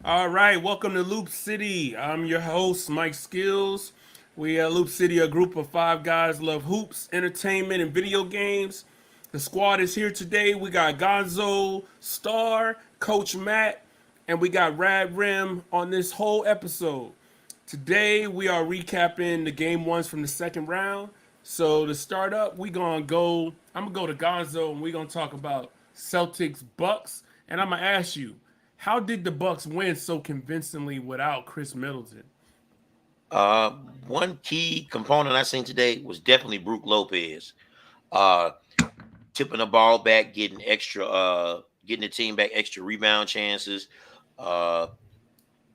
All right, welcome to Loop City. I'm your host, Mike Skills. We at Loop City, a group of five guys love hoops, entertainment, and video games. The squad is here today. We got Gonzo Star, Coach Matt, and we got Rad Remm on this whole episode. Today we are recapping the game ones from the second round. So to start up, we gonna go. I'm gonna go to Gonzo, and we gonna talk about Celtics Bucks. And I'm gonna ask you, how did the Bucks win so convincingly without Chris Middleton? Uh, One key component I seen today was definitely Brook Lopez. Uh, Tipping the ball back, getting the team back extra rebound chances. Uh,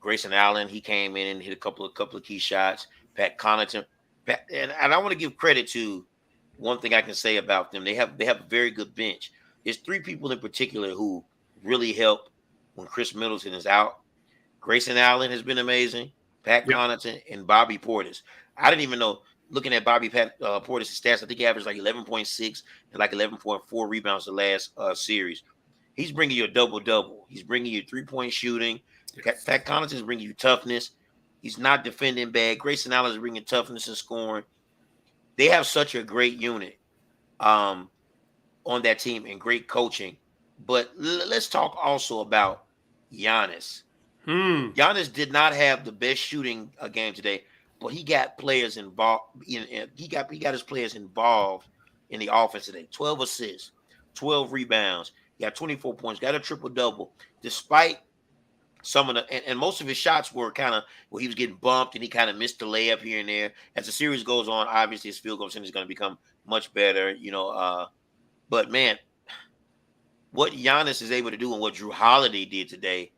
Grayson Allen, he came in and hit a couple of key shots. Pat Connaughton, and I want to give credit to one thing I can say about them. They have a very good bench. There's three people in particular who really help when Chris Middleton is out. Grayson Allen has been amazing. Pat Yep. Connaughton and Bobby Portis. I didn't even know. Looking at Portis' stats, I think he averaged like 11.6 and like 11.4 rebounds the last series. He's bringing you a double double. He's bringing you 3-point shooting. Yes. Pat Connaughton is bringing you toughness. He's not defending bad. Grayson Allen is bringing toughness and scoring. They have such a great unit um, on that team and great coaching. But let's talk also about Giannis. Hmm. Giannis did not have the best shooting game today, but he got players involved. He got his players involved in the offense today. 12 assists, 12 rebounds. He got 24 points. Got a triple double. Despite some of and most of his shots were kind of where he was getting bumped and he kind of missed the layup here and there. As the series goes on, obviously his field goal percentage is going to become much better. But man, what Giannis is able to do and what Drew Holiday did today.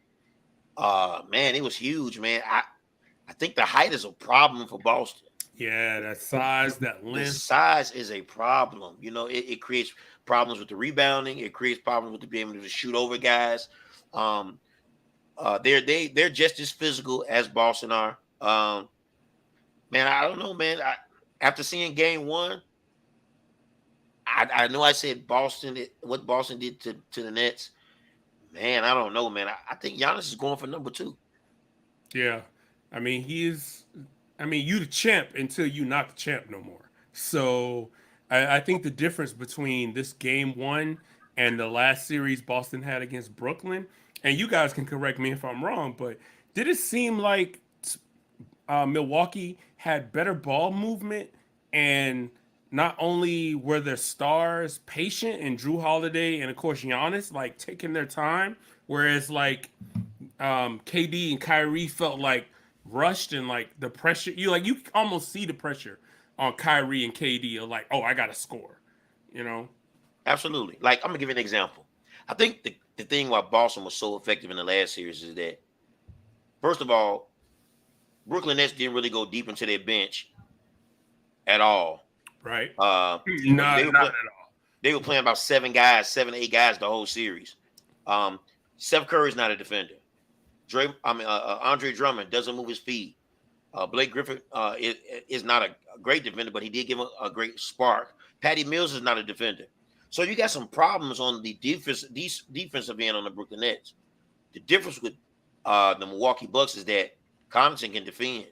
Man, it was huge, man. I think the height is a problem for Boston. Yeah, that size, that The length. size is a problem. It creates problems with the rebounding. It creates problems with the being able to shoot over guys. Um, they're just as physical as Boston are. Man, I don't know, man. After seeing Game One, I know I said what Boston did to the Nets. Man, I don't know, man. I think Giannis is going for number two. Yeah. I mean, you the champ until you not the champ no more. So I think the difference between this game one and the last series Boston had against Brooklyn, and you guys can correct me if I'm wrong, but did it seem like Milwaukee had better ball movement, and not only were their stars patient and Drew Holiday and of course Giannis like taking their time, whereas like KD and Kyrie felt like rushed and like the pressure. You almost see the pressure on Kyrie and KD of like, oh, I gotta score, you know. Absolutely. Like, I'm gonna give you an example. I think the thing why Boston was so effective in the last series is that, first of all, Brooklyn Nets didn't really go deep into their bench at all. Right? They Not were not play, at all. they were playing about 7 to 8 guys the whole series. Um, Steph Curry's not a defender. Andre Drummond doesn't move his feet. Blake Griffin is not a great defender, but he did give a great spark. Patty Mills is not a defender. So you got some problems on the defensive end on the Brooklyn Nets. The difference with the Milwaukee Bucks is that Connaughton can defend.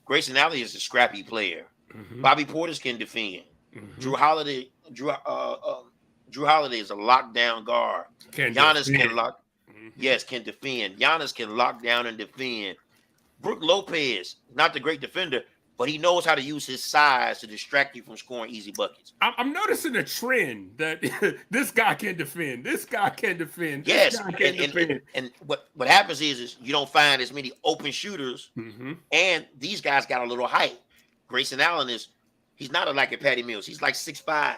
Grayson Allen is a scrappy player. Hmm. Bobby Portis can defend. Hmm. Drew Holiday, Drew Holiday is a lockdown guard. Can Giannis defend. can lock, Hmm. yes, can defend. Giannis can lock down and defend. Brook Lopez, not the great defender, but he knows how to use his size to distract you from scoring easy buckets. I'm noticing a trend that this guy can defend. This guy can defend. This Yes, guy can and and and, defend. and what happens is you don't find as many open shooters, Hmm. and these guys got a little height. Grayson Allen he's not like a Patty Mills. He's like 6'5".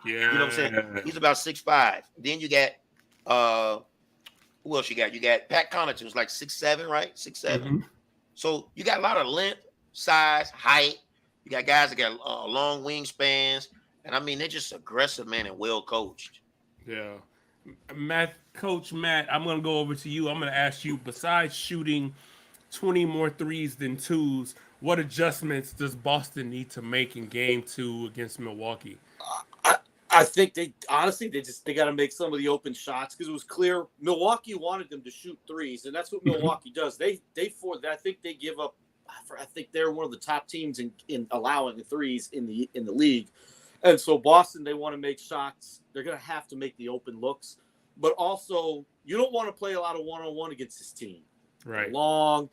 You know what I'm saying? Yeah. He's about 6'5". Then you got uh who else you got? You got Pat Connaughton, who's like 6'7", right? 6'7". Hmm. So you got a lot of length, size, height. You got guys that got long wingspans, and I mean they're just aggressive, man, and well coached. Yeah. Coach Matt, I'm gonna go over to you. I'm gonna ask you, besides shooting 20 more threes than twos, what adjustments does Boston need to make in game two against Milwaukee? I, I think they got to make some of the open shots because it was clear Milwaukee wanted them to shoot threes, and that's what Milwaukee does. I think they give up. I think they're one of the top teams in allowing the threes in the league, and so Boston, they want to make shots. They're going to have to make the open looks, but also you don't want to play a lot of one-on-one against this team. Right. Long,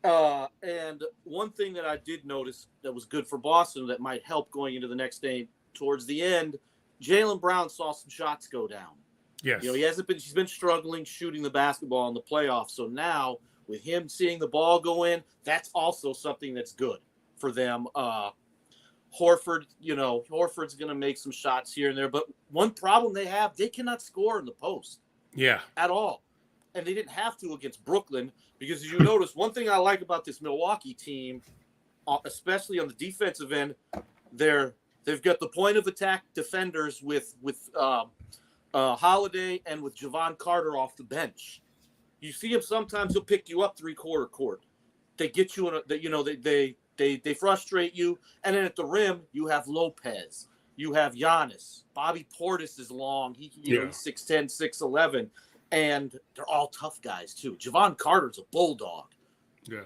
and one thing that I did notice that was good for Boston that might help going into the next game. Towards the end, Jaylen Brown saw some shots go down. Yes. He's been struggling shooting the basketball in the playoffs. So now with him seeing the ball go in, that's also something that's good for them. Horford's going to make some shots here and there. But one problem they have, they cannot score in the post. Yeah. At all. And they didn't have to against Brooklyn because as you notice, one thing I like about this Milwaukee team, especially on the defensive end, they've got the point of attack defenders with Holiday and with Javon Carter off the bench. You see him sometimes; he'll pick you up three-quarter court. They get you they frustrate you, and then at the rim you have Lopez, you have Giannis, Bobby Portis is long. He's 6'10", 6'11", and they're all tough guys too. Javon Carter's a bulldog. Yeah,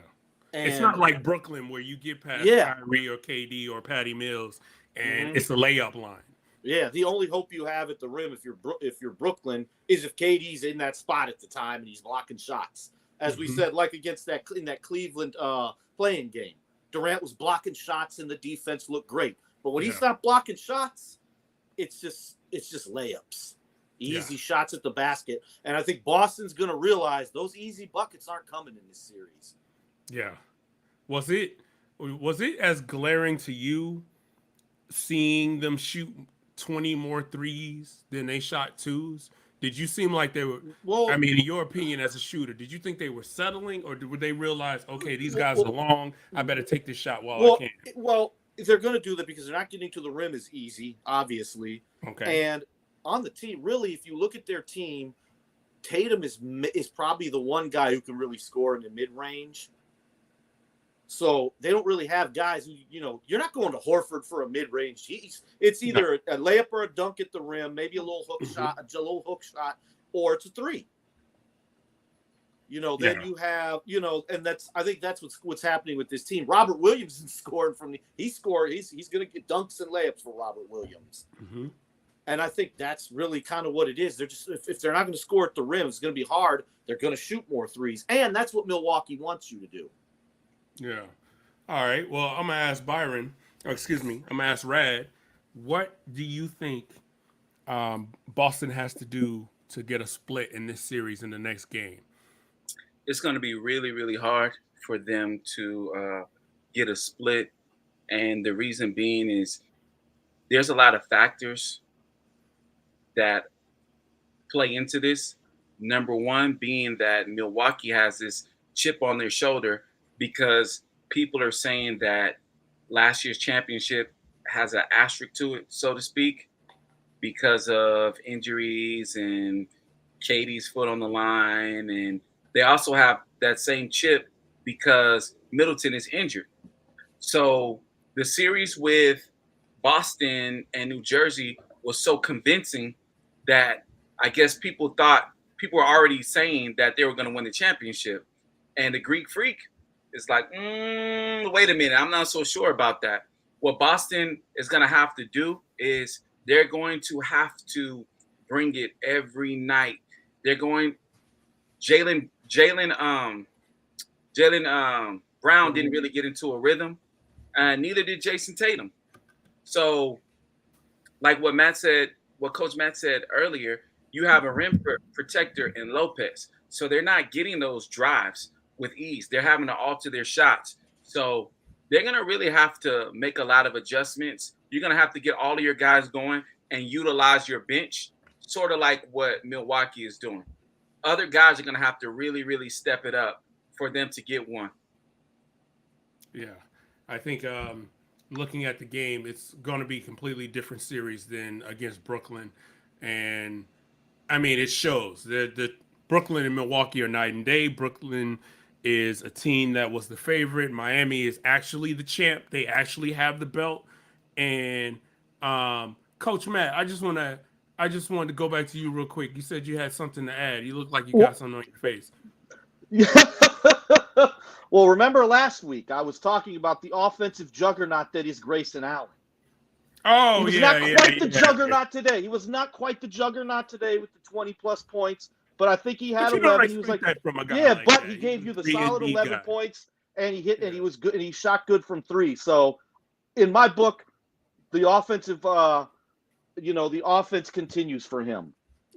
it's not like Brooklyn where you get past Kyrie or KD or Patty Mills. And it's the layup line. Yeah, the only hope you have at the rim if you're Brooklyn is if KD's in that spot at the time and he's blocking shots. As we said, like against that Cleveland playing game, Durant was blocking shots and the defense looked great. But when he's not blocking shots, it's just layups, easy shots at the basket. And I think Boston's going to realize those easy buckets aren't coming in this series. Yeah, was it as glaring to you? Seeing them shoot 20 more threes than they shot twos? Did you seem like they were, in your opinion as a shooter, did you think they were settling or would they realize, okay, these guys are long, I better take this shot while I can? Well, they're going to do that because they're not getting to the rim as easy, obviously. Okay. And on the team, really, if you look at their team, Tatum is probably the one guy who can really score in the mid-range. So they don't really have guys who, you're not going to Horford for a mid-range. It's either a layup or a dunk at the rim, maybe a little hook shot, or it's a three. Then you have, and I think that's what's happening with this team. Robert Williamson scored he's going to get dunks and layups for Robert Williams. Mm-hmm. And I think that's really kind of what it is. They're just, if they're not going to score at the rim, it's going to be hard. They're going to shoot more threes. And that's what Milwaukee wants you to do. Yeah. All right. Well, I'm going to ask Byron, I'm going to ask Rad, what do you think Boston has to do to get a split in this series in the next game? It's going to be really, really hard for them to get a split. And the reason being is there's a lot of factors that play into this. Number one being that Milwaukee has this chip on their shoulder because people are saying that last year's championship has an asterisk to it, so to speak, because of injuries and KD's foot on the line. And they also have that same chip because Middleton is injured. So the series with Boston and New Jersey was so convincing that I guess people were already saying that they were going to win the championship. And the Greek Freak is like, wait a minute, I'm not so sure about that. What Boston is going to have to do is they're going to have to bring it every night. They're going Jaylen Brown didn't really get into a rhythm, and neither did Jason Tatum. So, like what Coach Matt said earlier, you have a rim protector in Lopez. So they're not getting those drives with ease. They're having to alter their shots. So they're going to really have to make a lot of adjustments. You're going to have to get all of your guys going and utilize your bench, sort of like what Milwaukee is doing. Other guys are going to have to really, really step it up for them to get one. Yeah, I think looking at the game, it's going to be a completely different series than against Brooklyn. And, I mean, it shows. The Brooklyn and Milwaukee are night and day. Brooklyn is a team that was the favorite. Miami is actually the champ. They actually have the belt. And Coach Matt, I just wanted to go back to you real quick. You said you had something to add. You look like you got something on your face. Well, remember last week I was talking about the offensive juggernaut that is Grayson Allen. Oh, he was yeah, not quite the juggernaut today. He was not quite the juggernaut today with the 20-plus points, but I think he had 11. He was like, that from a guy yeah, like but that. he gave you the He's a solid 11 guy. points, and he hit, and he was good, and he shot good from three. So, in my book, the offensive, the offense continues for him.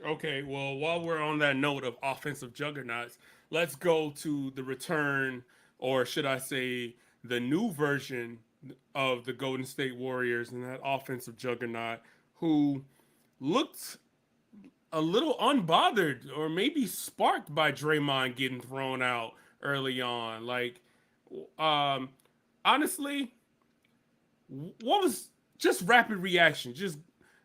Okay, well, while we're on that note of offensive juggernauts, let's go to the return, or should I say, the new version of the Golden State Warriors and that offensive juggernaut who looked a little unbothered or maybe sparked by Draymond getting thrown out early on. Like, honestly, what was just rapid reaction? Just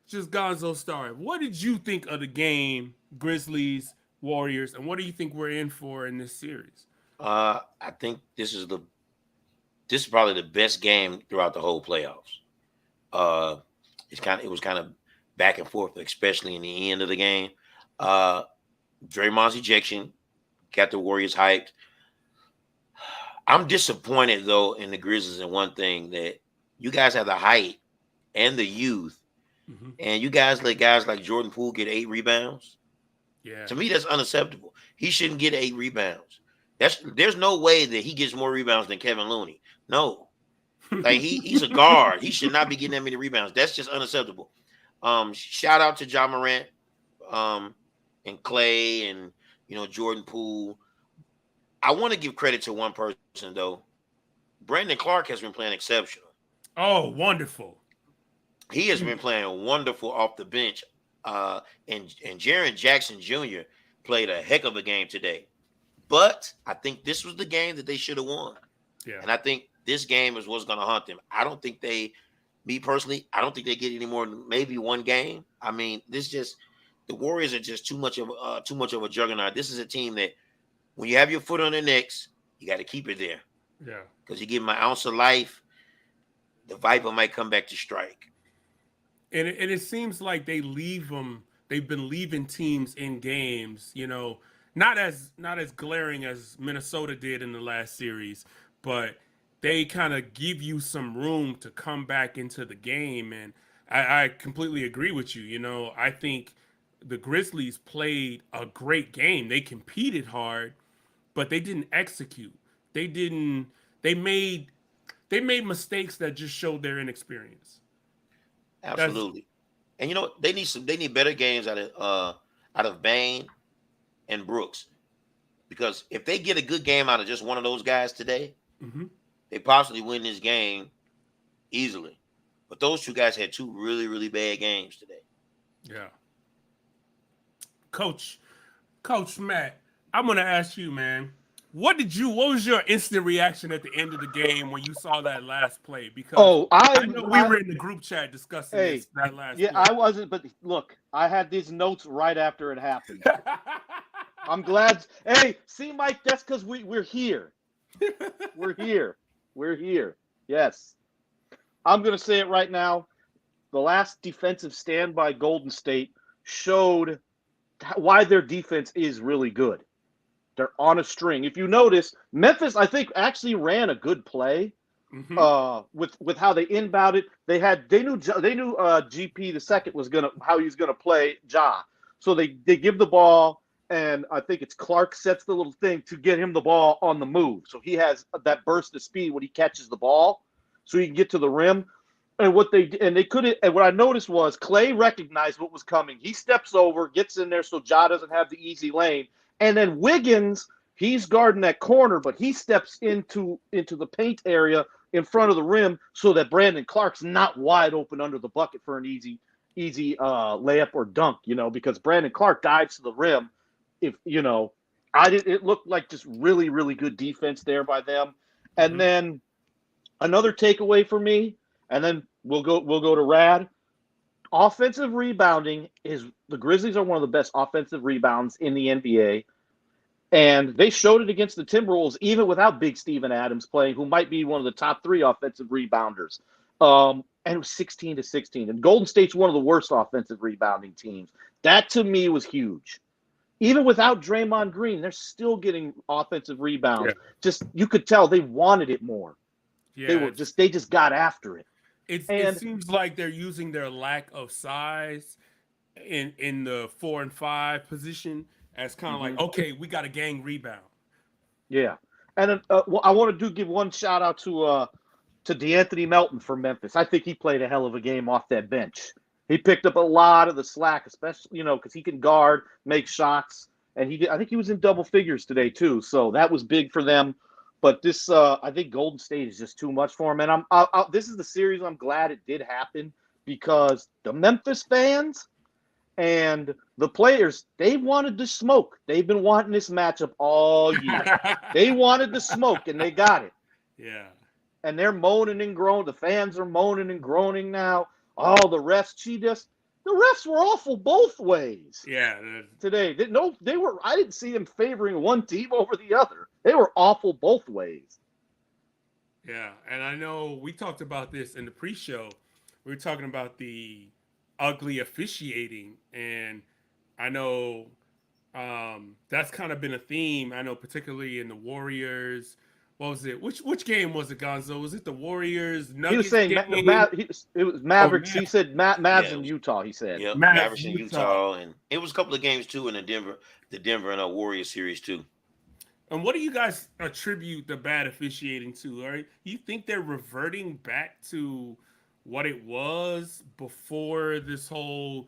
Gonzo Star. What did you think of the game, Grizzlies, Warriors, and what do you think we're in for in this series? I think this is probably the best game throughout the whole playoffs. It was kind of back and forth, especially in the end of the game. Draymond's ejection got the Warriors hyped. I'm disappointed though in the Grizzlies in one thing, that you guys have the height and the youth. Mm-hmm. And you guys let guys like Jordan Poole get 8 rebounds. Yeah. To me, that's unacceptable. He shouldn't get 8 rebounds. There's no way that he gets more rebounds than Kevin Looney. No. Like he's a guard. He should not be getting that many rebounds. That's just unacceptable. Shout out to Ja Morant, and Clay and Jordan Poole. I want to give credit to one person though. Brandon Clark has been playing exceptional. Oh, wonderful. He has been playing wonderful off the bench. And Jaren Jackson Jr. played a heck of a game today. But I think this was the game that they should have won. Yeah. And I think this game is what's going to haunt them. I don't think they get any more than maybe one game. I mean, the Warriors are just too much of a juggernaut. This is a team that when you have your foot on their necks, you got to keep it there. Yeah. Because you give them an ounce of life, the Viper might come back to strike. And it seems like they've been leaving teams in games, not as glaring as Minnesota did in the last series, but they kind of give you some room to come back into the game. And I completely agree with you. I think the Grizzlies played a great game. They competed hard, but they didn't execute. They made mistakes that just showed their inexperience. Absolutely. And they need better games out of Bane and Brooks. Because if they get a good game out of just one of those guys today, mm-hmm. they possibly win this game easily. But those two guys had 2 really, really bad games today. Yeah. Coach Matt, I'm gonna ask you, man. What was your instant reaction at the end of the game when you saw that last play? Because I know we were in the group chat discussing that last play. I wasn't, but look, I had these notes right after it happened. I'm glad. Hey, see, Mike, that's because we're here. We're here. Yes. I'm going to say it right now. The last defensive stand by Golden State showed why their defense is really good. They're on a string. If you notice, Memphis, I think, actually ran a good play with how they inbounded. They knew GP the second was how he was gonna play Ja. So they give the ball, and I think it's Clark sets the little thing to get him the ball on the move. So he has that burst of speed when he catches the ball, so he can get to the rim. And what I noticed was Clay recognized what was coming. He steps over, gets in there so Ja doesn't have the easy lane. And then Wiggins, he's guarding that corner, but he steps into the paint area in front of the rim so that Brandon Clark's not wide open under the bucket for an easy layup or dunk, because Brandon Clark dives to the rim. It looked like just really, really good defense there by them. And then another takeaway for me, and then we'll go to Rad. Offensive rebounding the Grizzlies are one of the best offensive rebounds in the NBA. And they showed it against the Timberwolves, even without Big Steven Adams playing, who might be one of the top 3 offensive rebounders. And it was 16-16. And Golden State's one of the worst offensive rebounding teams. That to me was huge. Even without Draymond Green, they're still getting offensive rebounds. Yeah. Just you could tell they wanted it more. Yeah, They just got after it. it seems like they're using their lack of size in the 4 and 5 position as kind of like, okay, we got a gang rebound. Yeah, and well, I want to give one shout out to DeAnthony Melton for Memphis. I think he played a hell of a game off that bench. He picked up a lot of the slack, especially because he can guard, make shots, and I think he was in double figures today too. So that was big for them. But this, I think Golden State is just too much for him. And this is the series I'm glad it did happen because the Memphis fans and the players, they wanted the smoke. They've been wanting this matchup all year. They wanted the smoke, and they got it. Yeah. And they're moaning and groaning. The fans are moaning and groaning now. Oh, the refs, the refs were awful both ways. Yeah. Today, they were. I didn't see them favoring one team over the other. They were awful both ways. Yeah, and I know we talked about this in the pre-show. We were talking about the ugly officiating, and I know that's kind of been a theme. I know particularly in the Warriors. What was it? Which game was it, Gonzo? Was it the Warriors? He was saying it was Mavericks. He said Mavs in Utah. He said, yeah, Mavericks in Utah, and it was a couple of games too in the Denver and Warriors series too. And what do you guys attribute the bad officiating to? Right? You think they're reverting back to what it was before this whole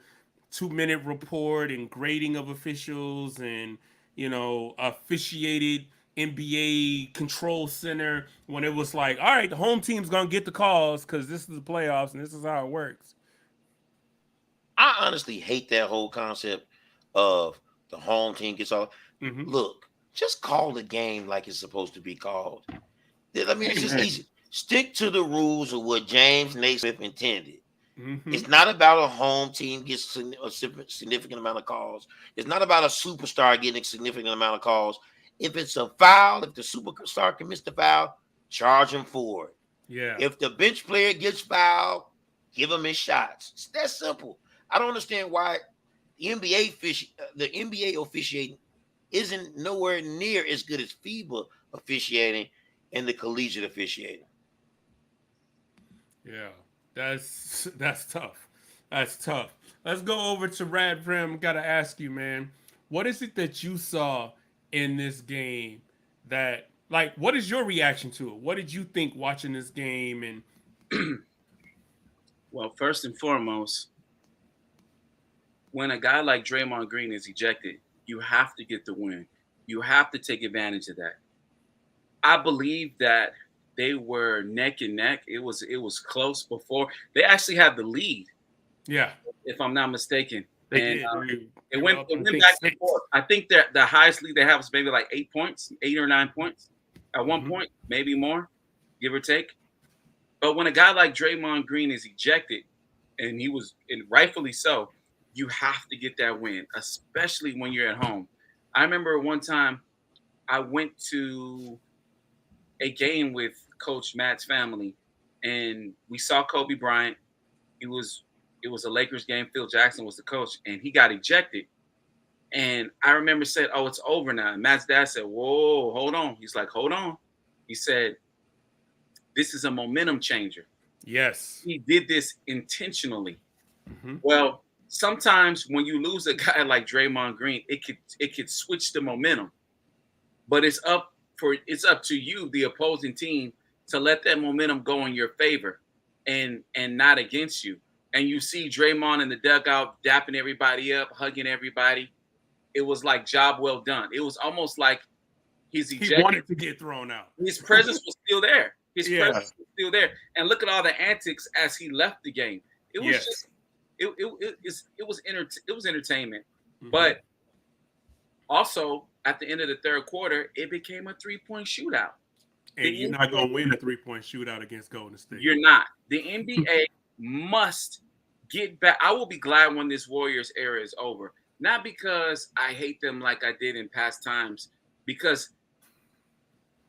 2-minute report and grading of officials and officiated NBA control center when it was like, all right, the home team's gonna get the calls because this is the playoffs and this is how it works. I honestly hate that whole concept of the home team gets all. Look, just call the game like it's supposed to be called. I mean, it's just easy. Stick to the rules of what James Naismith intended. It's not about a home team gets a significant amount of calls. It's not about a superstar getting a significant amount of calls. If it's a foul, if the superstar commits the foul, charge him for it. Yeah. If the bench player gets fouled, give him his shots. It's that simple. I don't understand why the NBA officiating isn't nowhere near as good as FIBA officiating and the collegiate officiating. Yeah, that's tough. That's tough. Let's go over to Radremm. Got to ask you, man, what is it that you saw in this game that, like, what is your reaction to it? What did you think watching this game? And well, first and foremost, when a guy like Draymond Green is ejected, you have to get the win. You have to take advantage of that. I believe that they were neck and neck. It was close before. They actually had the lead. Yeah. If I'm not mistaken. It went back and forth. I think that the highest lead they have was maybe like 8 points, 8 or 9 points at one point, maybe more, give or take. But when a guy like Draymond Green is ejected, and rightfully so, you have to get that win, especially when you're at home. I remember one time I went to a game with Coach Matt's family, and we saw Kobe Bryant. It was a Lakers game. Phil Jackson was the coach, and he got ejected. And I remember said, "Oh, it's over now." And Matt's dad said, "Whoa, hold on." He's like, "Hold on." He said, "This is a momentum changer." Yes. He did this intentionally. Well, sometimes when you lose a guy like Draymond Green, it could switch the momentum. But it's up to you, the opposing team, to let that momentum go in your favor and not against you. And you see Draymond in the dugout dapping everybody up, hugging everybody. It was like job well done. It was almost like he's ejected. He wanted to get thrown out. His presence was still there. Presence was still there. And look at all the antics as he left the game. It was just it was entertainment. But also at the end of the third quarter, it became a 3-point shootout. And you're not going to win a 3-point shootout against Golden State. You're not. The NBA must get back. I will be glad when this Warriors era is over. Not because I hate them like I did in past times, because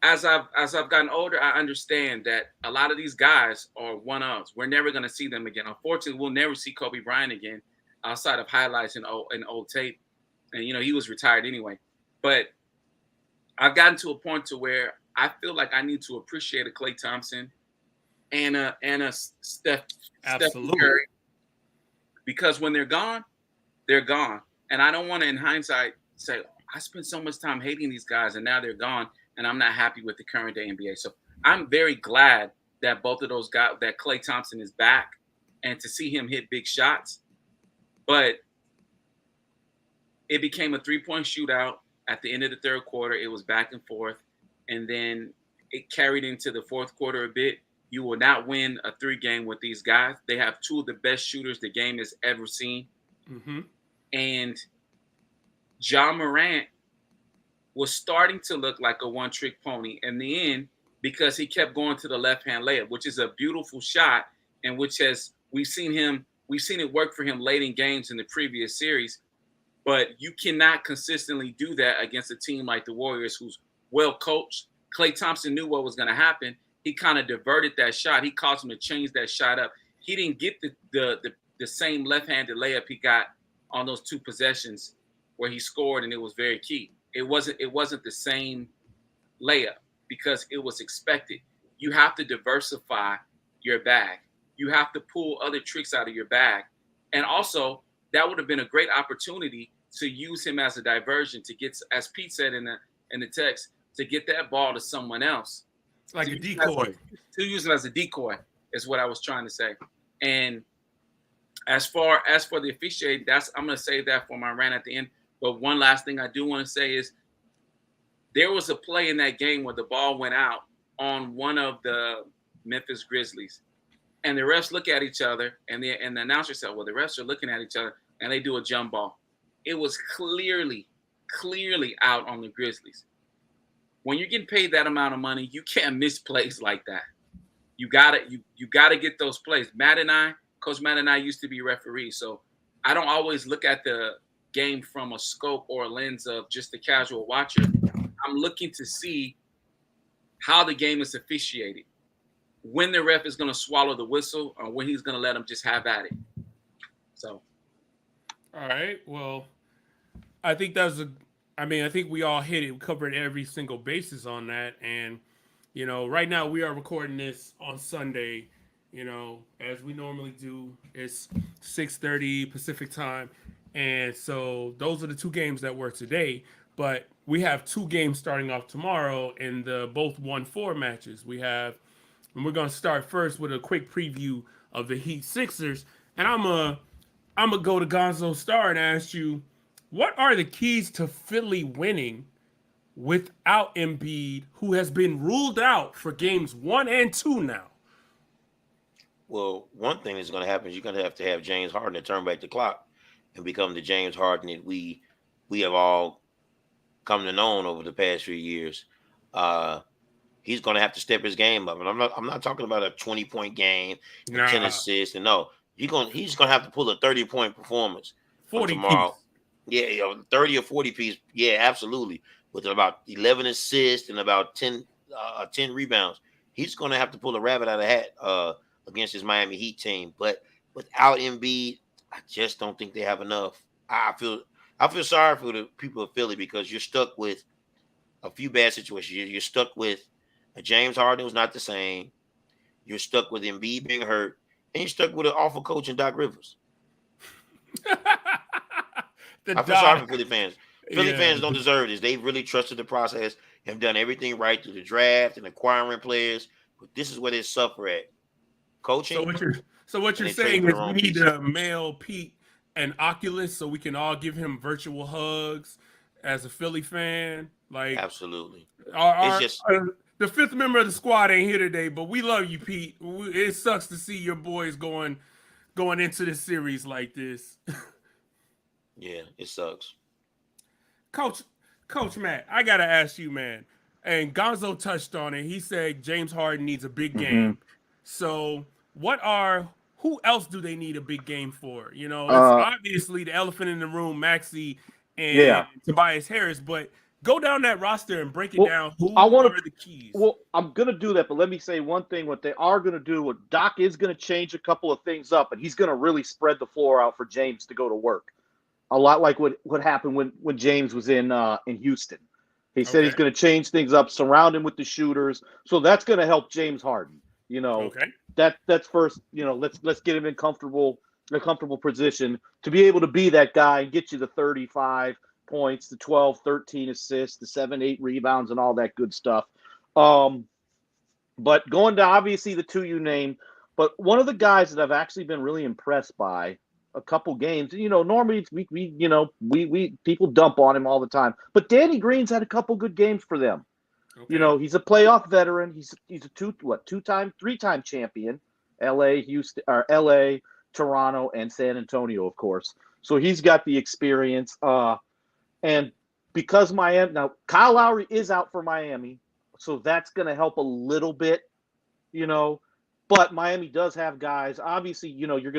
as I've gotten older, I understand that a lot of these guys are 1's. We're never going to see them again. Unfortunately, we'll never see Kobe Bryant again outside of highlights and old tape. And he was retired anyway. But I've gotten to a point to where I feel like I need to appreciate a Klay Thompson and a Steph Curry, because when they're gone, they're gone. And I don't want to, in hindsight, say, I spent so much time hating these guys and now they're gone and I'm not happy with the current day NBA. So I'm very glad that both of those guys, that Klay Thompson is back and to see him hit big shots. But it became a 3-point shootout at the end of the third quarter. It was back and forth. And then it carried into the fourth quarter a bit. You will not win a 3-game with these guys. They have two of the best shooters the game has ever seen. Mm-hmm. And Ja Morant was starting to look like a one-trick pony in the end because he kept going to the left-hand layup, which is a beautiful shot, and which we've seen it work for him late in games in the previous series. But you cannot consistently do that against a team like the Warriors, who's well coached. Klay Thompson knew what was going to happen. He kind of diverted that shot. He caused him to change that shot up. He didn't get the same left-handed layup he got on those two possessions where he scored, and it was very key. It wasn't the same layup because it was expected. You have to diversify your bag. You have to pull other tricks out of your bag. And also, that would have been a great opportunity to use him as a diversion to get, as Pete said in the text, to get that ball to someone else. Like a decoy. To use him as a decoy is what I was trying to say. And as for the officiating, I'm going to save that for my rant at the end. But one last thing I do want to say is there was a play in that game where the ball went out on one of the Memphis Grizzlies. And the refs look at each other, and the announcer said, well, the refs are looking at each other, and they do a jump ball. It was clearly out on the Grizzlies. When you're getting paid that amount of money, you can't miss plays like that. You gotta get those plays. Coach Matt and I used to be referees, so I don't always look at the game from a scope or a lens of just a casual watcher. I'm looking to see how the game is officiated, when the ref is going to swallow the whistle, or when he's going to let him just have at it. So, all right. Well, I think I think we all hit it. We covered every single basis on that. And, right now we are recording this on Sunday, as we normally do. It's 6:30 Pacific time. And so those are the two games that were today. But we have two games starting off tomorrow in the both 1-4 matches. And we're going to start first with a quick preview of the Heat Sixers. And I'm gonna go to Gonzo Star and ask you, what are the keys to Philly winning without Embiid, who has been ruled out for games 1 and 2 now? Well, one thing that's going to happen is you're going to have James Harden to turn back the clock and become the James Harden that we have all come to know over the past few years. He's going to have to step his game up, and I'm not talking about a 20-point game, 10 assists, and no, he's going to have to pull a 30-point performance 40 tomorrow. Piece. Yeah, 30 or 40 piece. Yeah, absolutely. With about 11 assists and about 10 rebounds, he's going to have to pull a rabbit out of the hat against his Miami Heat team. But without Embiid, I just don't think they have enough. I feel sorry for the people of Philly because you're stuck with a few bad situations. You're stuck with a James Harden who's not the same. You're stuck with Embiid being hurt, and you're stuck with an awful coach in Doc Rivers. I feel sorry for Philly fans. Philly fans don't deserve this. They really trusted the process, have done everything right through the draft and acquiring players, but this is where they suffer at. Coaching. So what you're saying is we need to mail Pete an Oculus so we can all give him virtual hugs as a Philly fan. Like, absolutely. The fifth member of the squad ain't here today, but we love you, Pete. It sucks to see your boys going into this series like this. Yeah, it sucks. Coach Matt, I gotta ask you, man. And Gonzo touched on it. He said James Harden needs a big game. So who else do they need a big game for? It's obviously the elephant in the room, Maxey and Tobias Harris, but go down that roster and break it Well, down. Who I wanna- are the keys? Well, I'm going to do that, but let me say one thing. What they are going to do, what Doc is going to change a couple of things up, and he's going to really spread the floor out for James to go to work. A lot like what happened when James was in Houston. He said he's Okay. going to change things up, surround him with the shooters. So that's going to help James Harden. You know, Okay. that's first. You know, let's get him in a comfortable position to be able to be that guy and get you the 35 points, the 12, 13 assists, the 7, 8 rebounds, and all that good stuff. But going to obviously the two you named, but one of the guys that I've actually been really impressed by a couple games, you know, normally we people dump on him all the time, but Danny Green's had a couple good games for them. Okay. You know, he's a playoff veteran. He's a three-time champion, LA, Houston, or LA, Toronto, and San Antonio, of course. So he's got the experience. And because Miami now, Kyle Lowry is out for Miami, so that's going to help a little bit, you know. But Miami does have guys. Obviously, you know, you're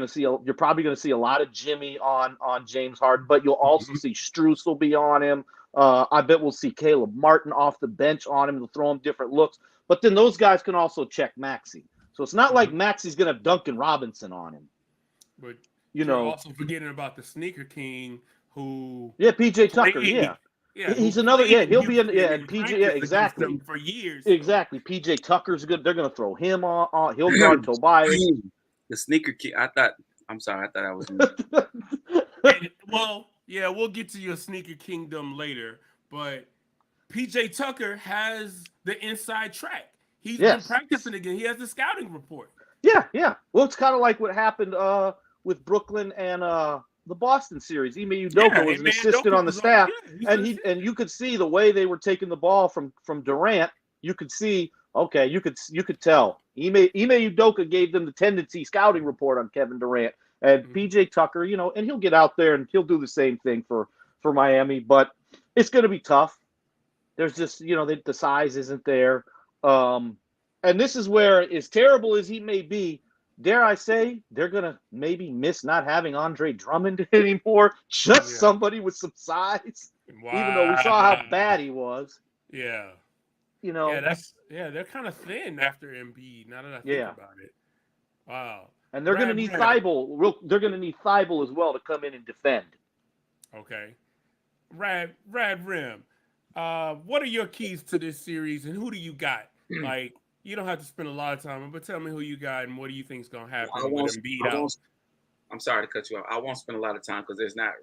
probably going to see a lot of Jimmy on James Harden, but you'll also see Strus will be on him. I bet we'll see Caleb Martin off the bench on him. They'll throw him different looks. But then those guys can also check Maxey. So it's not like Maxey's going to have Duncan Robinson on him. But you you're know, also forgetting about the Sneaker King who PJ Tucker, played, he's another, he'll be in, and PJ, exactly. For years. Exactly. PJ Tucker's good. They're going to throw him on. He'll guard Tobias. The Sneaker King. I'm sorry. I thought I was. Well, yeah, we'll get to your Sneaker Kingdom later, but PJ Tucker has the inside track. He's been practicing again. He has the scouting report. Yeah. Well, it's kind of like what happened with Brooklyn and the Boston series. Ime Udoka was an assistant on the staff, and you could see the way they were taking the ball from Durant. You could see, okay, you could tell. Ime Udoka gave them the tendency scouting report on Kevin Durant, and PJ Tucker, you know, and he'll get out there and he'll do the same thing for Miami, but it's going to be tough. There's just, you know, the size isn't there. And this is where, as terrible as he may be, dare I say, they're going to maybe miss not having Andre Drummond anymore. Just somebody with some size. Wow. Even though we saw how bad he was. Yeah. You know. They're kind of thin after Embiid, now that I think about it. Wow. And they're going to need Thibault. They're going to need Thibault as well to come in and defend. Okay. Rad Remm. What are your keys to this series, and who do you got? Like, you don't have to spend a lot of time, but tell me who you got and what do you think is going to happen with Embiid out. I'm sorry to cut you off. I won't spend a lot of time because there's not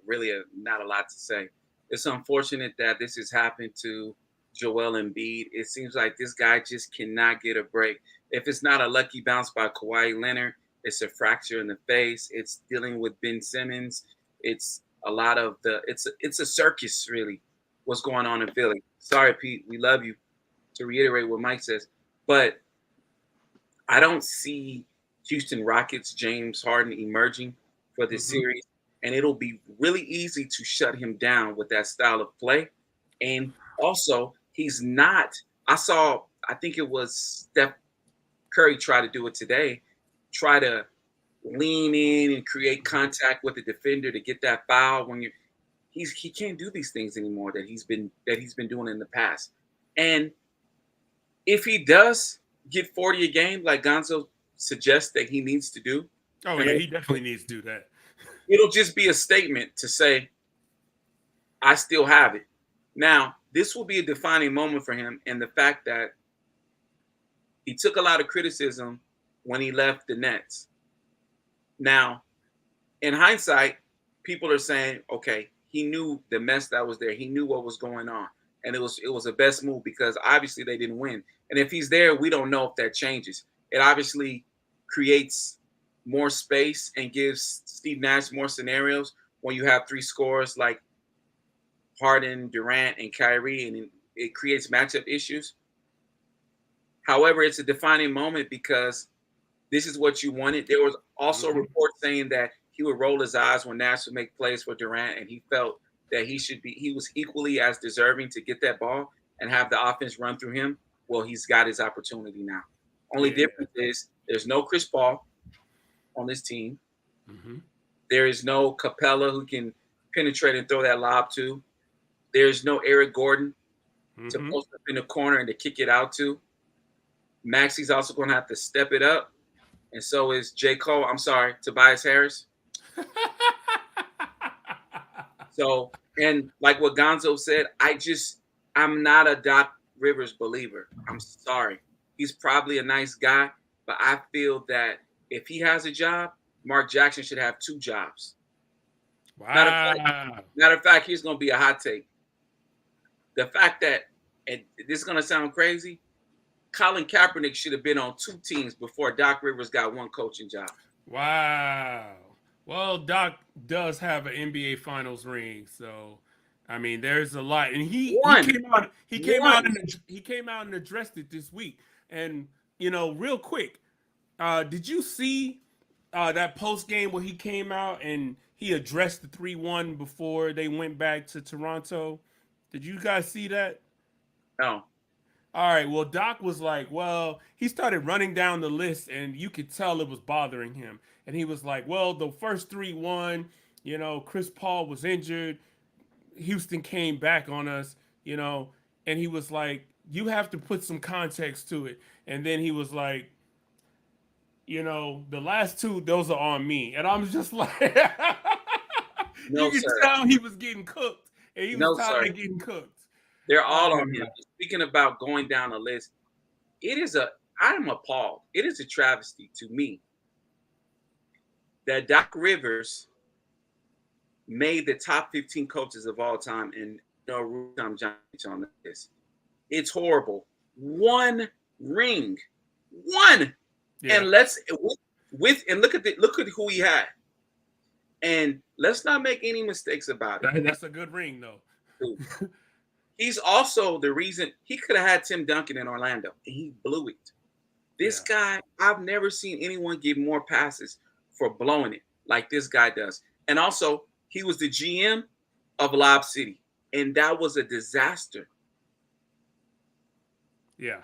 a lot to say. It's unfortunate that this has happened to Joel Embiid. It seems like this guy just cannot get a break. If it's not a lucky bounce by Kawhi Leonard, it's a fracture in the face. It's dealing with Ben Simmons. It's a lot of it's a circus, really, what's going on in Philly. Sorry, Pete. We love you, to reiterate what Mike says. But I don't see Houston Rockets James Harden emerging for this series. And it'll be really easy to shut him down with that style of play. And also, he's not – I think it was Steph Curry tried to do it today, try to lean in and create contact with the defender to get that foul when you're – he can't do these things anymore that he's been doing in the past. And if he does get 40 a game, like Gonzo suggests that he needs to do. Oh, yeah, he definitely needs to do that. It'll just be a statement to say, I still have it. Now, this will be a defining moment for him, and the fact that he took a lot of criticism when he left the Nets. Now, in hindsight, people are saying, okay, he knew the mess that was there. He knew what was going on. And it was a best move because obviously they didn't win. And if he's there, we don't know if that changes. It obviously creates more space and gives Steve Nash more scenarios when you have three scorers like Harden, Durant, and Kyrie, and it creates matchup issues. However, it's a defining moment because this is what you wanted. There was also a report saying that he would roll his eyes when Nash would make plays for Durant, and he felt that he was equally as deserving to get that ball and have the offense run through him. Well, he's got his opportunity now. Only difference is there's no Chris Paul on this team. There is no Capella who can penetrate and throw that lob to. There's no Eric Gordon to post up in the corner and to kick it out to. Maxi's also going to have to step it up. And so is J. Cole. I'm sorry, Tobias Harris. So, and like what Gonzo said, I'm not a Doc Rivers believer. I'm sorry. He's probably a nice guy, but I feel that if he has a job, Mark Jackson should have 2 jobs. Wow. Matter of fact, here's going to be a hot take. The fact that, and this is going to sound crazy, Colin Kaepernick should have been on 2 teams before Doc Rivers got 1 coaching job. Wow. Well, Doc does have an NBA Finals ring, so I mean, there's a lot, and he came out and addressed it this week. And real quick, did you see that post game where he came out and he addressed the 3-1 before they went back to Toronto? Did you guys see that? No. All right. Well, Doc was like, well, he started running down the list, and you could tell it was bothering him. And he was like, well, the first 3-1, Chris Paul was injured. Houston came back on us, and he was like, you have to put some context to it. And then he was like, the last 2, those are on me. And I'm just like, you could tell he was getting cooked. And he was tired of getting cooked. They're all on him. Speaking about going down the list, I'm appalled. It is a travesty to me that Doc Rivers made the top 15 coaches of all time and Tom Johnson on this. It's horrible. 1 ring. 1. Yeah. And look at who he had. And let's not make any mistakes about it. That's a good ring, though. He's also the reason he could have had Tim Duncan in Orlando, and he blew it. This guy, I've never seen anyone give more passes for blowing it like this guy does. And also, he was the GM of Lob City, and that was a disaster. Yeah.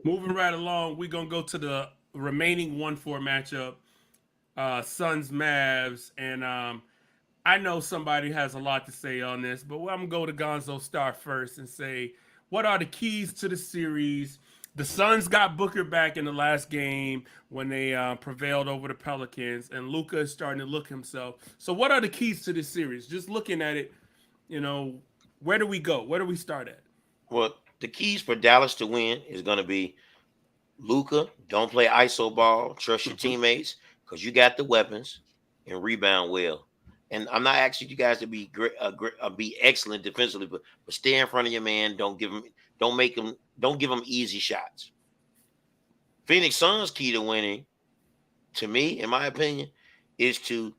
Moving right along, we're going to go to the remaining 1-4 matchup, Suns Mavs, and I know somebody has a lot to say on this, but I'm going to go to Gonzo Star first and say, what are the keys to the series? The Suns got Booker back in the last game when they prevailed over the Pelicans, and Luka is starting to look himself. So what are the keys to this series? Just looking at it, where do we go? Where do we start at? Well, the keys for Dallas to win is going to be Luka, don't play iso ball, trust your teammates because you got the weapons, and rebound well. And I'm not asking you guys to be be excellent defensively, but stay in front of your man. Don't give him easy shots. Phoenix Suns' key to winning, to me, in my opinion, is to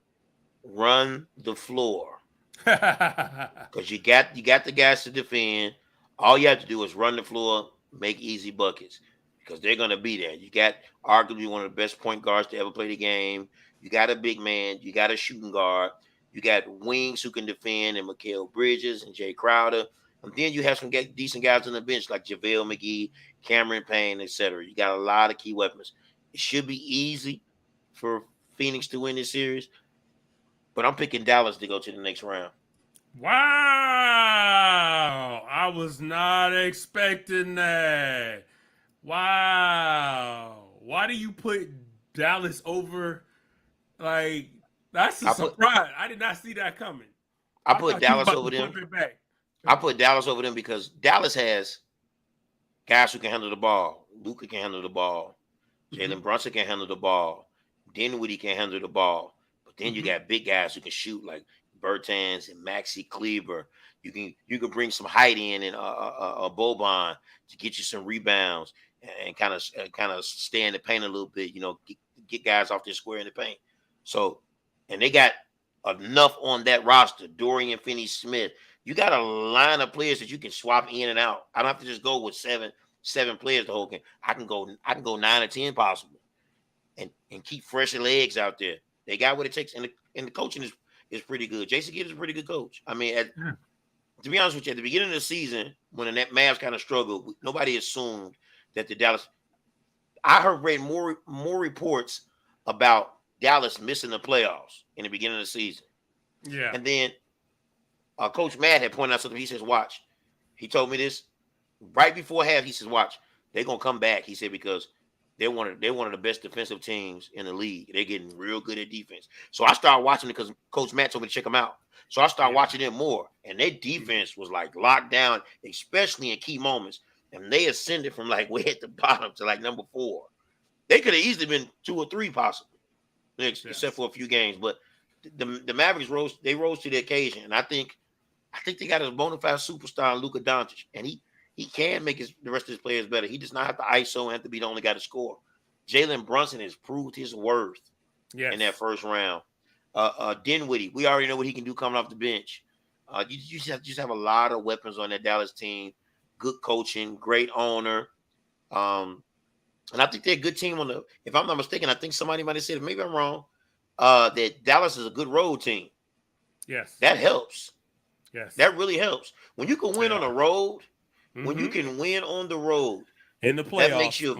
run the floor. Because you got the guys to defend. All you have to do is run the floor, make easy buckets, because they're gonna be there. You got arguably one of the best point guards to ever play the game. You got a big man. You got a shooting guard. You got wings who can defend, and Mikal Bridges and Jay Crowder. And then you have some decent guys on the bench like JaVale McGee, Cameron Payne, etc. You got a lot of key weapons. It should be easy for Phoenix to win this series, but I'm picking Dallas to go to the next round. Wow. I was not expecting that. Wow. Why do you put Dallas over? Like, that's a surprise. I did not see that coming. I put Dallas over them. I put Dallas over them because Dallas has guys who can handle the ball. Luka can handle the ball. Jalen Brunson can handle the ball. Dinwiddie can handle the ball. But then you got big guys who can shoot like Bertans and Maxi Kleber. You can bring some height in and a Boban to get you some rebounds and kind of stay in the paint a little bit. Get guys off their square in the paint. So, and they got enough on that roster. Dorian Finney-Smith. You got a line of players that you can swap in and out. I don't have to just go with seven players the whole game. I can go 9 or 10 possible, and keep fresh legs out there. They got what it takes, and the coaching is pretty good. Jason Kidd is a pretty good coach. I mean, to be honest with you, at the beginning of the season, when the Mavs kind of struggled, nobody assumed that the Dallas. I read more reports about Dallas missing the playoffs in the beginning of the season. Yeah, and then Coach Matt had pointed out something. He says, "Watch, He told me this right before half. He says, "Watch, they're gonna come back." He said because they're one of the best defensive teams in the league. They're getting real good at defense. So I started watching it because Coach Matt told me to check them out. So I started watching them more, and their defense was like locked down, especially in key moments. And they ascended from like way at the bottom to like number 4. They could have easily been 2 or 3 possibly, except for a few games. But the Mavericks rose to the occasion, and I think they got a bona fide superstar in Luka Doncic, and he can make the rest of his players better. He does not have to ISO and have to be the only guy to score. Jalen Brunson has proved his worth in that first round. Dinwiddie, we already know what he can do coming off the bench. You just have a lot of weapons on that Dallas team. Good coaching, great owner. And I think they're a good team if I'm not mistaken, I think somebody might have said, maybe I'm wrong, that Dallas is a good road team. Yes. That helps. Yes. That really helps. When you can win on the road, when you can win on the road, in the playoffs, that makes you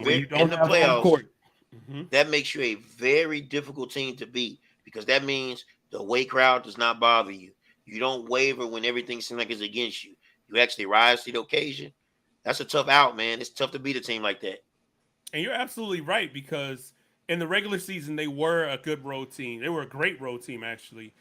that makes you a very difficult team to beat, because that means the away crowd does not bother you. You don't waver when everything seems like it's against you. You actually rise to the occasion. That's a tough out, man. It's tough to beat a team like that. And you're absolutely right, because in the regular season, they were a good road team. They were a great road team, actually.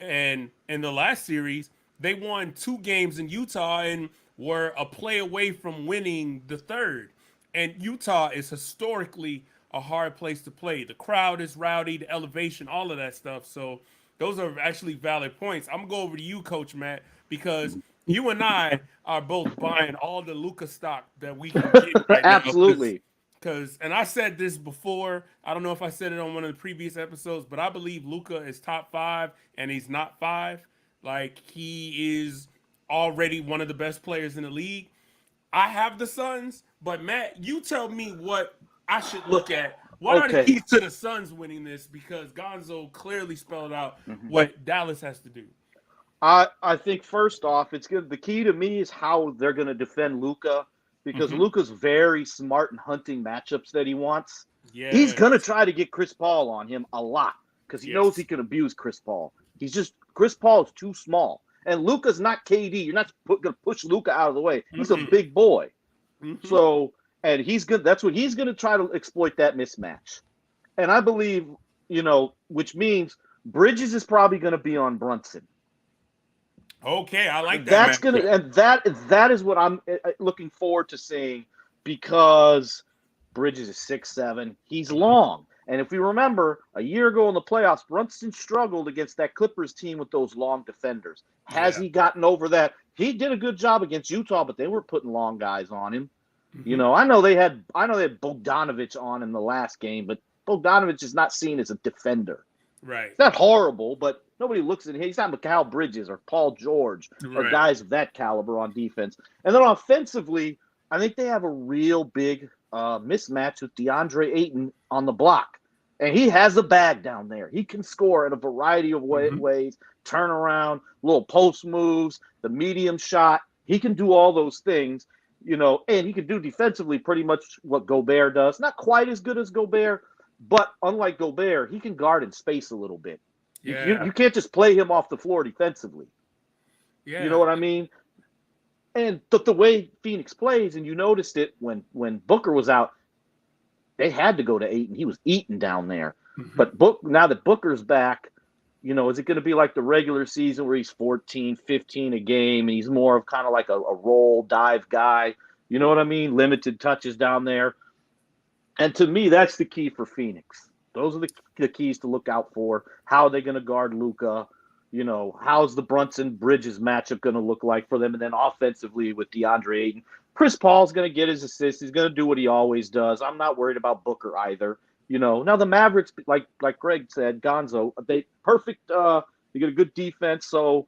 And in the last series, they won 2 games in Utah and were a play away from winning the third. And Utah is historically a hard place to play. The crowd is rowdy, the elevation, all of that stuff. So those are actually valid points. I'm going to go over to you, Coach Matt, because you and I are both buying all the Luka stock that we can get right Absolutely. And I said this before. I don't know if I said it on one of the previous episodes, but I believe Luka is top 5, and he's not 5. Like, he is already one of the best players in the league. I have the Suns, but Matt, you tell me what I should look at. What are the keys to the Suns winning this? Because Gonzo clearly spelled out what Dallas has to do. I think first off, it's good. The key to me is how they're going to defend Luka, because Luka's very smart in hunting matchups that he wants. Yes. He's going to try to get Chris Paul on him a lot because he knows he can abuse Chris Paul. Chris Paul is too small. And Luka's not KD. You're not going to push Luka out of the way. He's a big boy. So, and he's good. That's what he's going to try to exploit, that mismatch. And I believe, which means Bridges is probably going to be on Brunson. Okay, I like that. That's going to, and that is what I'm looking forward to seeing, because Bridges is 6'7". He's long. And if we remember, a year ago in the playoffs, Brunson struggled against that Clippers team with those long defenders. Has he gotten over that? He did a good job against Utah, but they were putting long guys on him. I know they had Bogdanovich on in the last game, but Bogdanovich is not seen as a defender. Right. It's not horrible, but nobody looks at him. He's not Mikal Bridges or Paul George or guys of that caliber on defense. And then offensively, I think they have a real big mismatch with DeAndre Ayton on the block. And he has a bag down there. He can score in a variety of ways, turn around, little post moves, the medium shot. He can do all those things, and he can do defensively pretty much what Gobert does. Not quite as good as Gobert, but unlike Gobert, he can guard in space a little bit. Yeah. You can't just play him off the floor defensively. Yeah. You know what I mean? And the way Phoenix plays, and you noticed it when Booker was out, they had to go to Ayton. He was eating down there. But now that Booker's back, is it going to be like the regular season where he's 14, 15 a game, and he's more of kind of like a roll dive guy? You know what I mean? Limited touches down there. And to me, that's the key for Phoenix. Those are the keys to look out for. How are they going to guard Luka? How's the Brunson-Bridges matchup going to look like for them? And then offensively with DeAndre Ayton, Chris Paul's going to get his assists. He's going to do what he always does. I'm not worried about Booker either. Now the Mavericks, like Greg said, Gonzo, they get a good defense. So,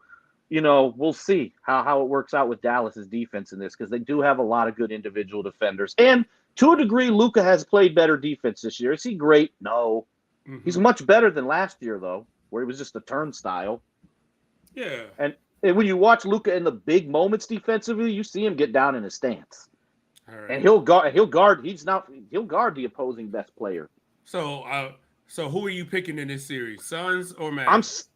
we'll see how it works out with Dallas's defense in this, because they do have a lot of good individual defenders. And to a degree, Luka has played better defense this year. Is he great? No. He's much better than last year, though, where he was just a turnstile. Yeah. And when you watch Luka in the big moments defensively, you see him get down in his stance. All right. And he'll guard the opposing best player. So who are you picking in this series? Suns or Mavs?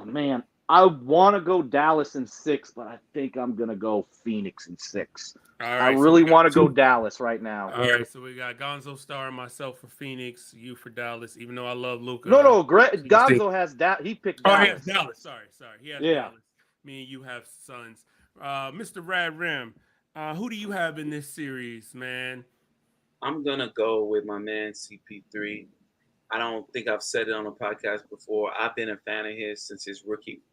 Man. I want to go Dallas in 6, but I think I'm going to go Phoenix in 6. All I right, so really we got want to go two. Dallas right now. All right, so we got Gonzo Star and myself for Phoenix, you for Dallas. Even though I love No, Luca, no, Gonzo has he picked oh, he has Dallas. Dallas. Sorry. He has Yeah. Dallas. Me and you have Suns. Mr. Rad Remm, who do you have in this series, man? I'm gonna go with my man CP3. I don't think I've said it on a podcast before. I've been a fan of his since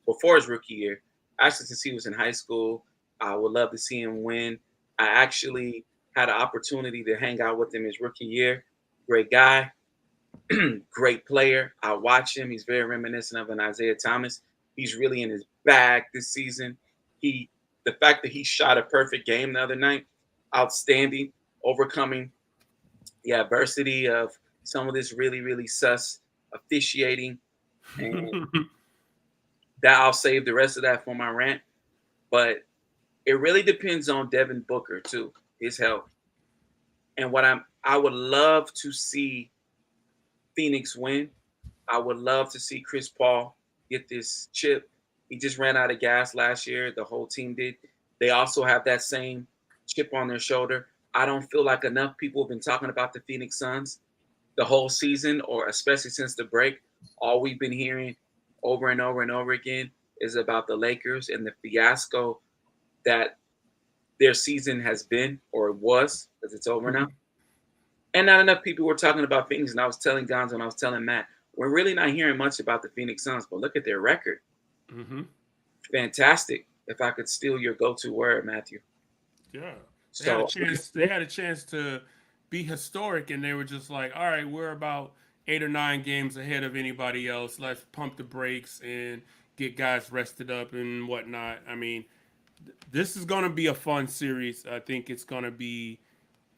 before his rookie year. Actually, since he was in high school. I would love to see him win. I actually had an opportunity to hang out with him his rookie year. Great guy, great player. I watch him. He's very reminiscent of an Isaiah Thomas. He's really in his bag this season. The fact that he shot a perfect game the other night, outstanding, overcoming the adversity of some of this really, really sus officiating. And that I'll save the rest of that for my rant. But it really depends on Devin Booker too, his health. And I would love to see Phoenix win. I would love to see Chris Paul get this chip. He just ran out of gas last year. The whole team did. They also have that same chip on their shoulder. I don't feel like enough people have been talking about the Phoenix Suns the whole season, or especially since the break. All we've been hearing over and over and over again is about the Lakers and the fiasco that their season has been, or was, because it's over now. And not enough people were talking about Phoenix. And I was telling Gonzo and I was telling Matt, we're really not hearing much about the Phoenix Suns, but look at their record. Mm-hmm. Fantastic. If I could steal your go-to word, Matthew. Yeah. So They had a chance to be historic, and they were just like, all right, we're about 8 or 9 games ahead of anybody else. Let's pump the brakes and get guys rested up and whatnot. I mean, this is going to be a fun series. I think it's going to be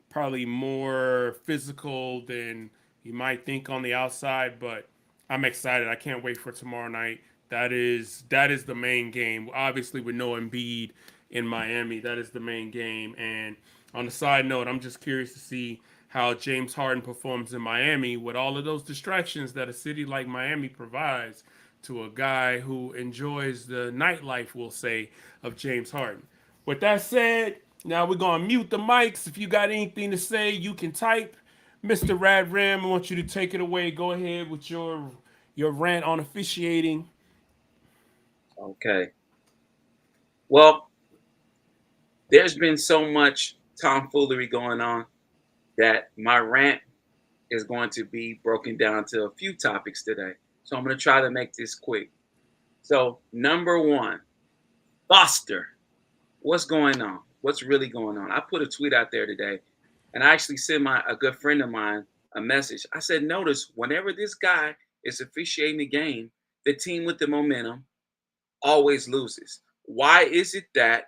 probably more physical than you might think on the outside, but I'm excited. I can't wait for tomorrow night. That is the main game. Obviously, with no Embiid in Miami, that is the main game. And on the side note, I'm just curious to see how James Harden performs in Miami with all of those distractions that a city like Miami provides to a guy who enjoys the nightlife, we'll say, of James Harden. With that said, now we're going to mute the mics. If you got anything to say, you can type. Mr. Radremm, I want you to take it away. Go ahead with your rant on officiating. Okay. Well, there's been so much tomfoolery going on that my rant is going to be broken down to a few topics today. So I'm going to try to make this quick. So, number one, Foster. What's going on? What's really going on? I put a tweet out there today, and I actually sent a good friend of mine a message. I said, notice whenever this guy is officiating the game, the team with the momentum always loses. Why is it that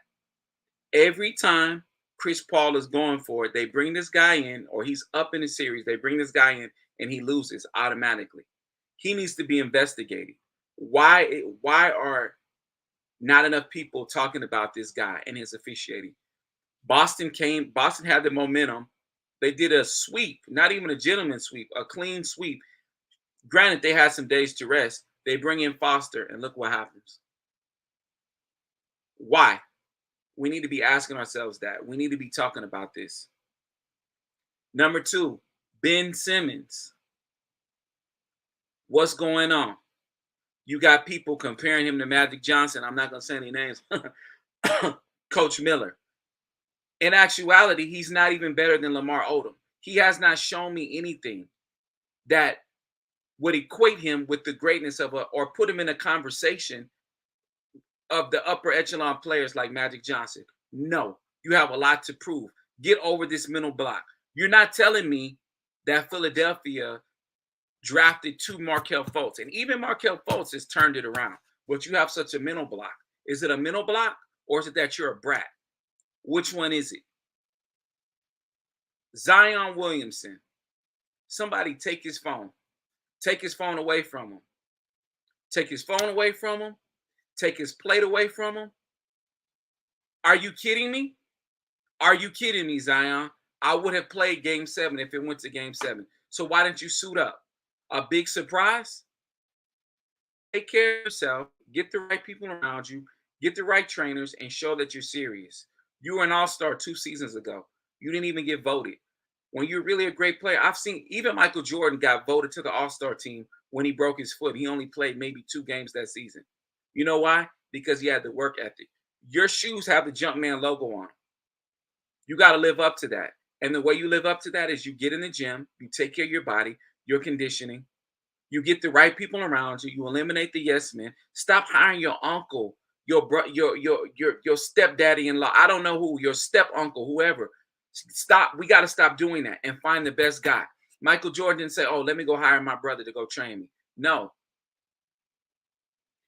every time Chris Paul is going for it, they bring this guy in, or he's up in the series, they bring this guy in and he loses automatically? He needs to be investigated. Why are not enough people talking about this guy and his officiating? Boston had the momentum. They did a sweep, not even a gentleman's sweep, a clean sweep. Granted, they had some days to rest. They bring in Foster, and look what happens. Why? We need to be asking ourselves that. We need to be talking about this. Number two, Ben Simmons. What's going on? You got people comparing him to Magic Johnson. I'm not going to say any names. Coach Miller. In actuality, he's not even better than Lamar Odom. He has not shown me anything that would equate him with the greatness of or put him in a conversation of the upper echelon players like Magic Johnson. No, you have a lot to prove. Get over this mental block. You're not telling me that Philadelphia drafted 2 Markelle Fultz, and even Markelle Fultz has turned it around, but you have such a mental block. Is it a mental block, or is it that you're a brat? Which one is it? Zion Williamson. Somebody take his phone. Take his phone away from him. Take his phone away from him. Take his plate away from him. Are you kidding me? Are you kidding me, Zion? I would have played Game 7 if it went to Game 7. So why didn't you suit up? A big surprise? Take care of yourself. Get the right people around you. Get the right trainers and show that you're serious. You were an all-star 2 seasons ago. You didn't even get voted. When you're really a great player, I've seen even Michael Jordan got voted to the all-star team when he broke his foot. He only played maybe 2 games that season. You know why? Because he had the work ethic. Your shoes have the Jumpman logo on them. You got to live up to that. And the way you live up to that is you get in the gym, you take care of your body, your conditioning, you get the right people around you, you eliminate the yes men. Stop hiring your uncle, your stepdaddy-in-law. I don't know who, your step uncle, whoever. Stop. We got to stop doing that and find the best guy. Michael Jordan didn't say, "Oh, let me go hire my brother to go train me." No.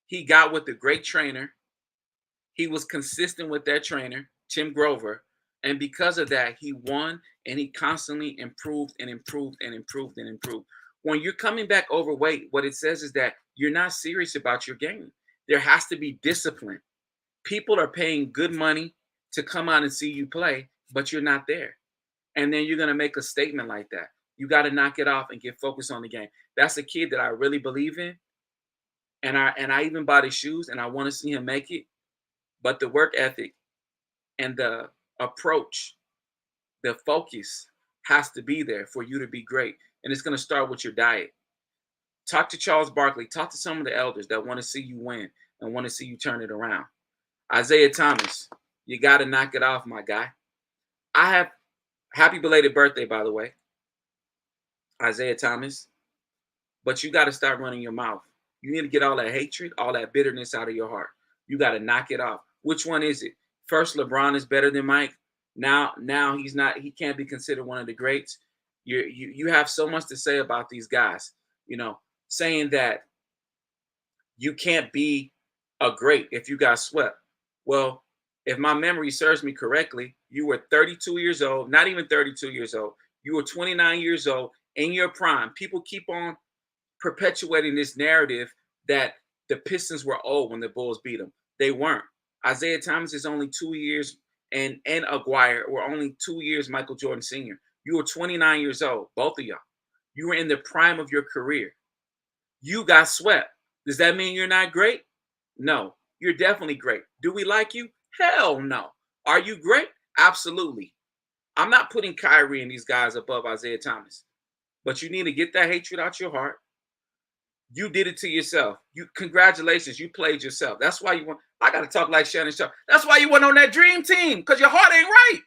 He got with a great trainer. He was consistent with that trainer, Tim Grover. And because of that, he won, and he constantly improved and improved and improved and improved. When you're coming back overweight, what it says is that you're not serious about your game. There has to be discipline. People are paying good money to come out and see you play, but you're not there. And then you're going to make a statement like that. You got to knock it off and get focused on the game. That's a kid that I really believe in. And I even bought his shoes, and I want to see him make it. But the work ethic and the approach, the focus has to be there for you to be great. And it's going to start with your diet. Talk to Charles Barkley. Talk to some of the elders that want to see you win and want to see you turn it around. Isaiah Thomas, you got to knock it off, my guy. I have happy belated birthday, by the way, Isaiah Thomas. But you got to start running your mouth. You need to get all that hatred, all that bitterness out of your heart. You got to knock it off. Which one is it? First, LeBron is better than Mike. Now he's not. He can't be considered one of the greats. You have so much to say about these guys. You know, saying that you can't be a great if you got swept. Well, if my memory serves me correctly, you were 32 years old, not even 32 years old. You were 29 years old in your prime. People keep on perpetuating this narrative that the Pistons were old when the Bulls beat them. They weren't. Isaiah Thomas is only 2 years, and Aguirre were only 2 years Michael Jordan Sr. You were 29 years old, both of y'all. You were in the prime of your career. You got swept. Does that mean you're not great? No, you're definitely great. Do we like you? Hell no. Are you great? Absolutely. I'm not putting Kyrie and these guys above Isaiah Thomas, but you need to get that hatred out your heart. You did it to yourself. Congratulations, you played yourself. That's why you won. I got to talk like Shannon Sharp. That's why you went on that dream team, because your heart ain't right.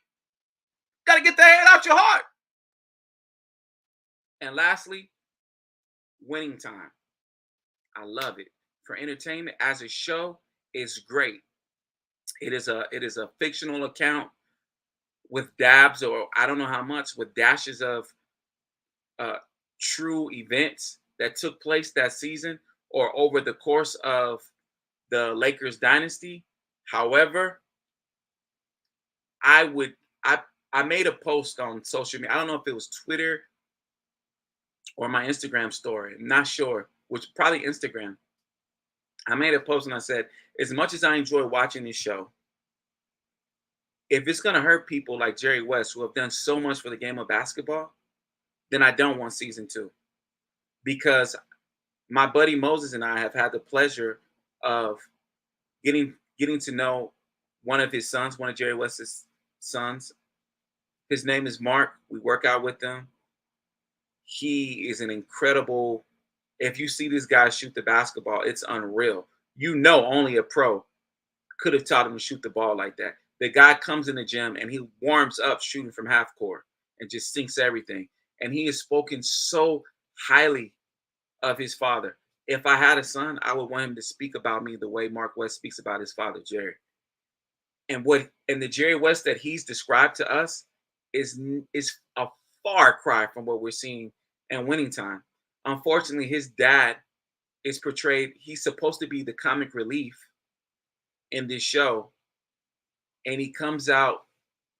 Got to get that head out your heart. And lastly, Winning Time. I love it. For entertainment, as a show, it's great. It is a fictional account with dabs, or I don't know how much, with dashes of true events that took place that season or over the course of the Lakers dynasty. However, I made a post on social media. I don't know if it was Twitter or my Instagram story. I'm not sure, which probably Instagram. I made a post and I said, as much as I enjoy watching this show, if it's going to hurt people like Jerry West, who have done so much for the game of basketball, then I don't want season 2. Because my buddy Moses and I have had the pleasure of getting to know one of his sons, one of Jerry West's sons. His name is Mark. We work out with him. He is an incredible, if you see this guy shoot the basketball, it's unreal. You know, only a pro could have taught him to shoot the ball like that. The guy comes in the gym and he warms up shooting from half court and just sinks everything. And he has spoken so highly of his father. If I had a son, I would want him to speak about me the way Mark West speaks about his father, Jerry. And the Jerry West that he's described to us is a far cry from what we're seeing in Winning Time. Unfortunately, his dad is portrayed, he's supposed to be the comic relief in this show, and he comes out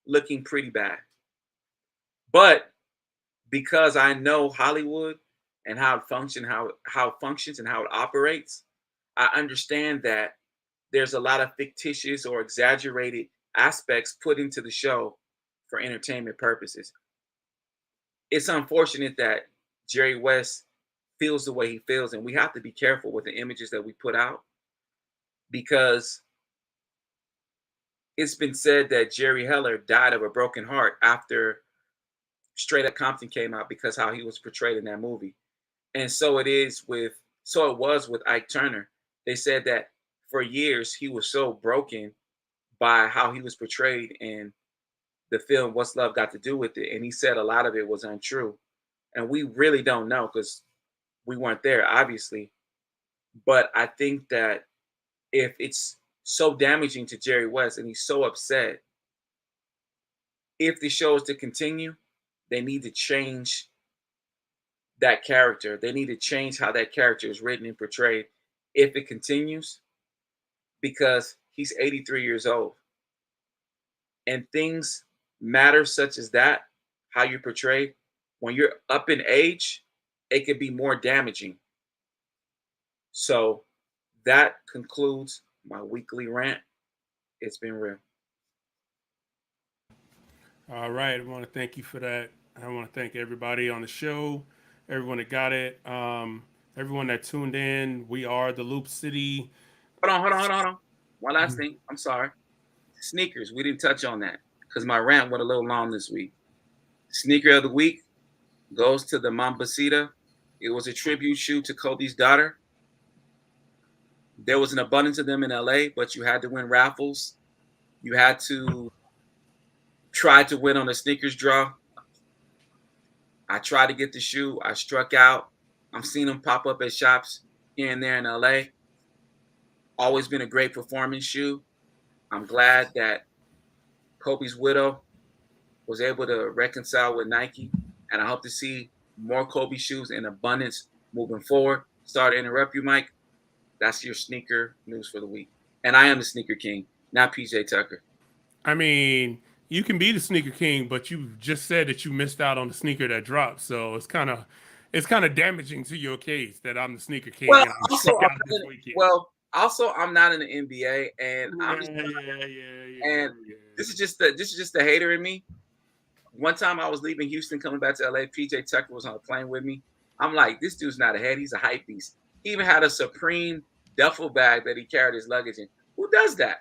looking pretty bad. But because I know Hollywood and how it functions and how it operates, I understand that there's a lot of fictitious or exaggerated aspects put into the show for entertainment purposes. It's unfortunate that Jerry West feels the way he feels, and we have to be careful with the images that we put out. because it's been said that Jerry Heller died of a broken heart after Straight Up Compton came out because how he was portrayed in that movie. And so it was with Ike Turner. They said that for years he was so broken by how he was portrayed in the film What's Love Got to Do with It. And he said a lot of it was untrue. And we really don't know because we weren't there, obviously. But I think that if it's so damaging to Jerry West and he's so upset, if the show is to continue, they need to change that character. They need to change how that character is written and portrayed if it continues, because he's 83 years old. And things matter such as that, how you're portrayed. When you're up in age, it could be more damaging. So that concludes my weekly rant. It's been real. All right. I want to thank you for that. I want to thank everybody on the show, everyone that got it, everyone that tuned in. We are the Loop City. Hold on. One last thing. I'm sorry. Sneakers. We didn't touch on that because my rant went a little long this week. Sneaker of the week goes to the Mambacita. It was a tribute shoe to Kobe's daughter. There was an abundance of them in LA, but you had to win raffles. You had to try to win on a sneakers draw. I tried to get the shoe. I struck out. I'm seeing them pop up at shops here and there in LA. Always been a great performance shoe. I'm glad that Kobe's widow was able to reconcile with Nike, and I hope to see more Kobe shoes in abundance moving forward. Sorry to interrupt you, Mike. That's your sneaker news for the week. And I am the sneaker king, not PJ Tucker. I mean, you can be the sneaker king, but you just said that you missed out on the sneaker that dropped. So it's kind of damaging to your case that I'm the sneaker king. Well, and I'm struck out this weekend. also, I'm not in the NBA, and this is just the hater in me. One time I was leaving Houston, coming back to LA. PJ Tucker was on a plane with me. I'm like, this dude's not a head; he's a hype beast. He even had a Supreme duffel bag that he carried his luggage in. Who does that?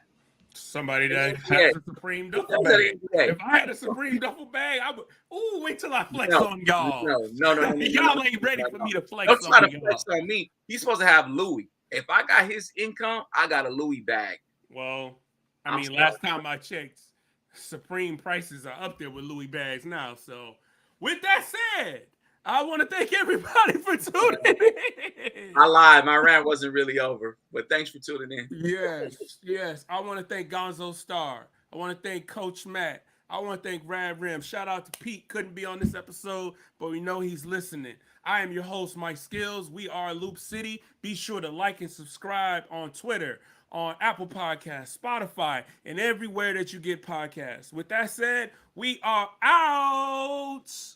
Somebody that has a Supreme duffel bag. If I had a Supreme duffel bag, I would. Ooh, wait till I flex on y'all. No. Y'all ain't ready for me to flex Don't try on to y'all. flex on me. He's supposed to have Louis. If I got his income, I got a Louis bag. Well, I mean, last time I checked, Supreme prices are up there with Louis bags now. So, with that said, I want to thank everybody for tuning in. I lied. My rant wasn't really over, but thanks for tuning in. Yes. I want to thank Gonzo Star. I want to thank Coach Matt. I want to thank Rad Remm. Shout out to Pete. Couldn't be on this episode, but we know he's listening. I am your host, Mike Skills. We are Loop City. Be sure to like and subscribe on Twitter, on Apple Podcasts, Spotify, and everywhere that you get podcasts. With that said, we are out.